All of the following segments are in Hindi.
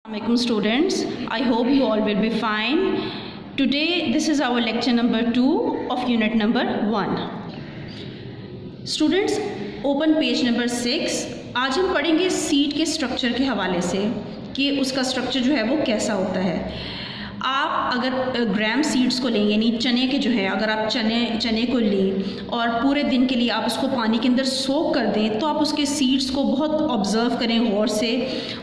Assalamualaikum students, I hope you all will be fine. Today this is our lecture number 2 of unit number 1. Students, open page number 6. आज हम पढ़ेंगे सीड के स्ट्रक्चर के हवाले से कि उसका स्ट्रक्चर जो है वो कैसा होता है। आप अगर ग्राम सीड्स को लें यानी चने के जो है, अगर आप चने को लें और पूरे दिन के लिए आप उसको पानी के अंदर सोक कर दें तो आप उसके सीड्स को बहुत ऑब्ज़र्व करें गौर से।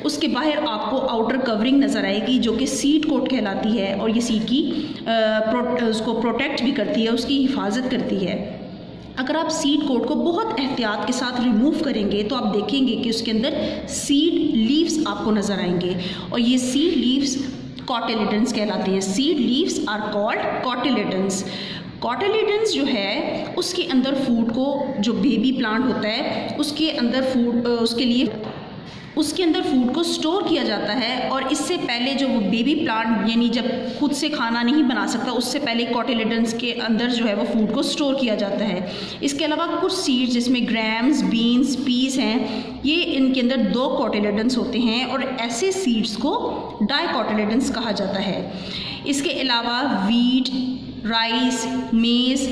उसके बाहर आपको आउटर कवरिंग नज़र आएगी जो कि सीड कोट कहलाती है और ये सीड की उसको प्रोटेक्ट भी करती है, उसकी हिफाजत करती है। अगर आप सीड कोट को बहुत एहतियात के साथ रिमूव करेंगे तो आप देखेंगे कि उसके अंदर सीड लीव्स आपको नज़र आएंगे और ये सीड लीव्स कॉटिलेडन्स कहलाते हैं। Seed leaves are called cotyledons. Cotyledons जो है उसके अंदर फूड को, जो बेबी प्लांट होता है उसके अंदर फूड उसके अंदर फूड को स्टोर किया जाता है और इससे पहले जो वो बेबी प्लांट यानी जब खुद से खाना नहीं बना सकता उससे पहले कॉटिलेडन्स के अंदर जो है वो फूड को स्टोर किया जाता है। इसके अलावा कुछ सीड्स जिसमें ग्राम्स, बीन्स, पीस हैं, ये इनके अंदर 2 कॉटिलेडन्स होते हैं और ऐसे सीड्स को डाइकॉटिलेडन्स कहा जाता है। इसके अलावा वीट, राइस, मेज़,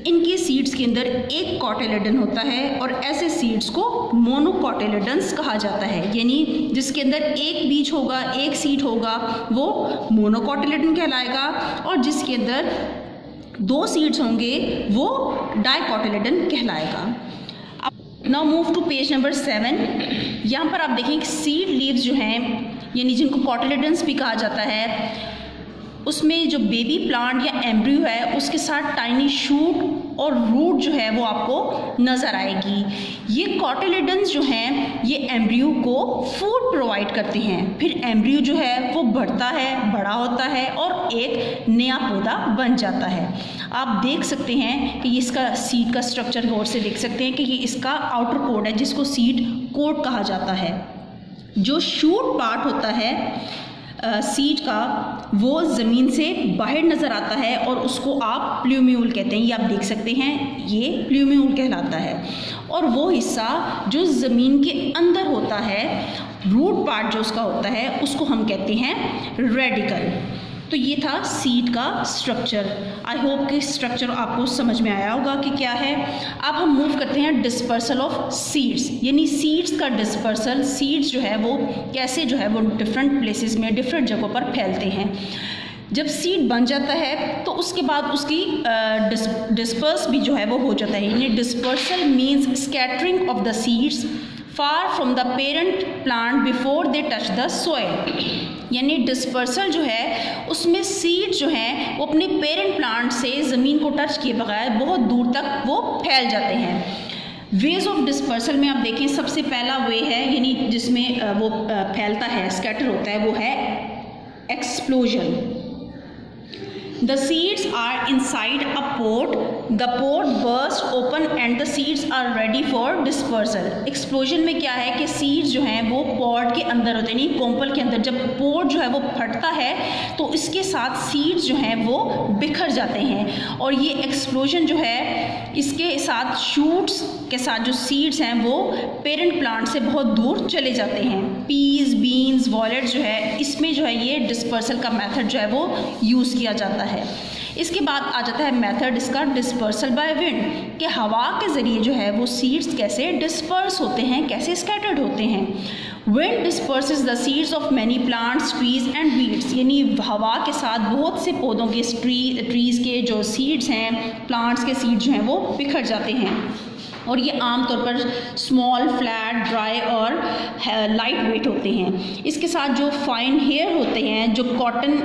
इनके सीड्स के अंदर 1 कॉटिलेडन होता है और ऐसे सीड्स को मोनोकॉटिलेडन्स कहा जाता है। यानी जिसके अंदर 1 बीज होगा, 1 सीड होगा वो मोनोकॉटिलेडन कहलाएगा और जिसके अंदर 2 सीड्स होंगे वो डाइकॉटिलेडन कहलाएगा। Now move to page number 7। यहाँ पर आप देखें कि सीड लीव्स जो हैं यानी जिनको कॉटिलेडन्स भी कहा जाता है उसमें जो बेबी प्लांट या एम्ब्रियो है उसके साथ टाइनी शूट और रूट जो है वो आपको नज़र आएगी। ये कॉटिलेडन्स जो हैं ये एम्ब्रियो को फूड प्रोवाइड करते हैं। फिर एम्ब्रियो जो है वो बढ़ता है, बड़ा होता है और एक नया पौधा बन जाता है। आप देख सकते हैं कि इसका सीड का स्ट्रक्चर गौर से देख सकते हैं कि ये इसका आउटर कोट है जिसको सीड कोट कहा जाता है। जो शूट पार्ट होता है सीड का वो ज़मीन से बाहर नज़र आता है और उसको आप प्लूम्यूल कहते हैं। ये आप देख सकते हैं, ये प्लूम्यूल कहलाता है। और वो हिस्सा जो ज़मीन के अंदर होता है, रूट पार्ट जो उसका होता है, उसको हम कहते हैं रेडिकल। तो ये था सीड का स्ट्रक्चर। आई होप कि स्ट्रक्चर आपको समझ में आया होगा कि क्या है। अब हम मूव करते हैं डिस्पर्सल ऑफ सीड्स, यानी सीड्स का डिस्पर्सल। सीड्स जो है वो कैसे जो है वो डिफरेंट प्लेसेस में, डिफरेंट जगहों पर फैलते हैं। जब सीड बन जाता है तो उसके बाद उसकी डिस्पर्स भी जो है वो हो जाता है। यानी dispersal means scattering of the seeds far from the parent plant before they touch the soil. यानी डिस्पर्सल जो है उसमें सीड जो हैं वो अपने पेरेंट प्लांट से ज़मीन को टच किए बगैर बहुत दूर तक वो फैल जाते हैं। वेज ऑफ डिस्पर्सल में आप देखें, सबसे पहला वे है यानी जिसमें वो फैलता है, स्कैटर होता है, वो है explosion. The seeds are inside a pot. The pot bursts open and the seeds are ready for dispersal. Explosion में क्या है कि seeds जो हैं वो pot के अंदर होते हैं, नहीं कोम्पल के अंदर। जब pot जो है वो फटता है तो इसके साथ seeds जो हैं वो बिखर जाते हैं और ये explosion जो है इसके साथ shoots के साथ जो seeds हैं वो parent plant से बहुत दूर चले जाते हैं। peas, beans, wallet जो है इसमें जो है ये dispersal का method जो है वो यूज़ किया जाता है। इसके बाद आ जाता है मेथड इसका डिस्पर्सल बाय विंड, कि हवा के ज़रिए जो है वो सीड्स कैसे डिस्पर्स होते हैं, कैसे स्कैटर्ड होते हैं। Wind डिस्पर्सेस the seeds of many plants, trees and weeds. यानी हवा के साथ बहुत से पौधों के ट्रीज़ के जो सीड्स हैं, प्लांट्स के सीड्स जो हैं वो बिखर जाते हैं और ये आमतौर पर स्मॉल, फ्लैट, ड्राई और लाइट वेट होते हैं। इसके साथ जो फाइन हेयर होते हैं, जो कॉटन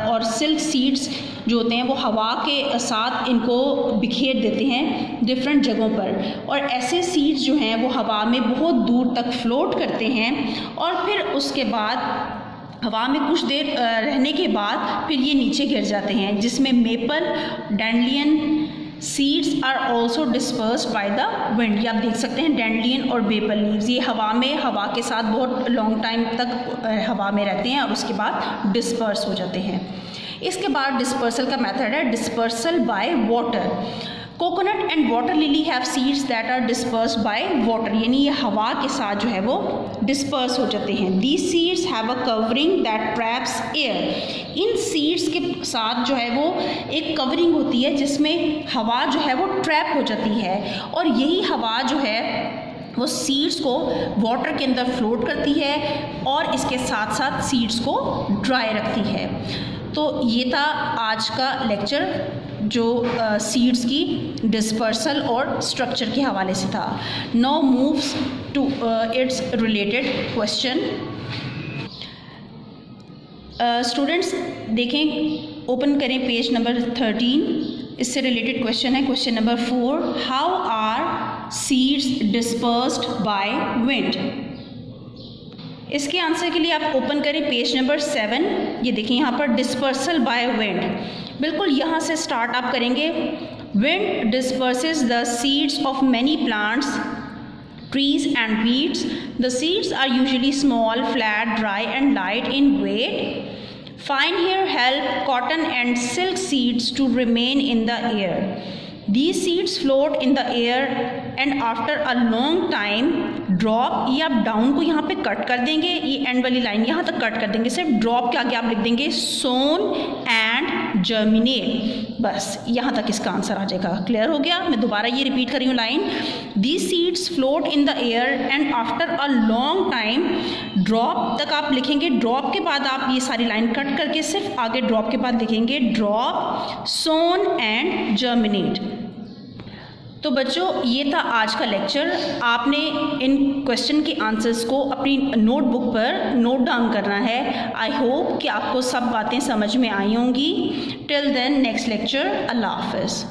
और सिल्क सीड्स जो होते हैं वो हवा के साथ इनको बिखेर देते हैं डिफरेंट जगहों पर और ऐसे सीड्स जो हैं वो हवा में बहुत दूर तक फ्लोट करते हैं और फिर उसके बाद हवा में कुछ देर रहने के बाद फिर ये नीचे गिर जाते हैं, जिसमें maple, dandelion seeds are also dispersed by the wind. ये आप देख सकते हैं डैंडलियन और मेपल लीव्स, ये हवा के साथ बहुत लॉन्ग टाइम तक हवा में रहते हैं और उसके बाद डिस्पर्स हो जाते हैं। इसके बाद डिस्पर्सल का मेथड है dispersal by water. Coconut and water lily have seeds that are disperse by water, यानी ये हवा के साथ जो है वो डिस्पर्स हो जाते हैं। These seeds have a covering that traps air, in seeds के साथ जो है वो एक कवरिंग होती है जिसमें हवा जो है वो ट्रैप हो जाती है, और यही हवा जो है वो सीड्स को वाटर के अंदर फ्लोट करती है और इसके साथ साथ सीड्स को ड्राई रखती है। तो ये था आज का लेक्चर जो सीड्स की डिस्पर्सल और स्ट्रक्चर के हवाले से था। Now moves to its related question. Students देखें, ओपन करें पेज नंबर 13, इससे रिलेटेड क्वेश्चन है question number 4, how are seeds dispersed by wind. इसके आंसर के लिए आप ओपन करें पेज नंबर 7, ये देखिए यहाँ पर डिस्पर्सल बाय विंड, बिल्कुल यहाँ से स्टार्ट आप करेंगे। Wind डिस्पर्सेस the seeds of many plants, trees and weeds. The seeds are usually small, flat, dry and light in weight. Fine hair help cotton and silk seeds to remain in the air. These seeds float in the air and after a long time drop, ये आप डाउन को यहाँ पे कट कर देंगे, ये एंड वाली लाइन यहाँ तक कट कर देंगे, सिर्फ ड्रॉप के आगे आप लिख देंगे सोन एंड जर्मिनेट, बस यहाँ तक इसका आंसर आ जाएगा। क्लियर हो गया? मैं दोबारा ये रिपीट कर रही हूँ line, these seeds float in the air and after a long time drop तक आप लिखेंगे, ड्रॉप के बाद आप ये सारी लाइन कट करके सिर्फ आगे ड्रॉप के बाद लिखेंगे ड्रॉप, सोन एंड जर्मिनेट। तो बच्चों ये था आज का लेक्चर। आपने इन क्वेश्चन के आंसर्स को अपनी नोटबुक पर नोट डाउन करना है। आई होप कि आपको सब बातें समझ में आई होंगी। टिल देन नेक्स्ट लेक्चर, अल्लाह हाफ़िज़।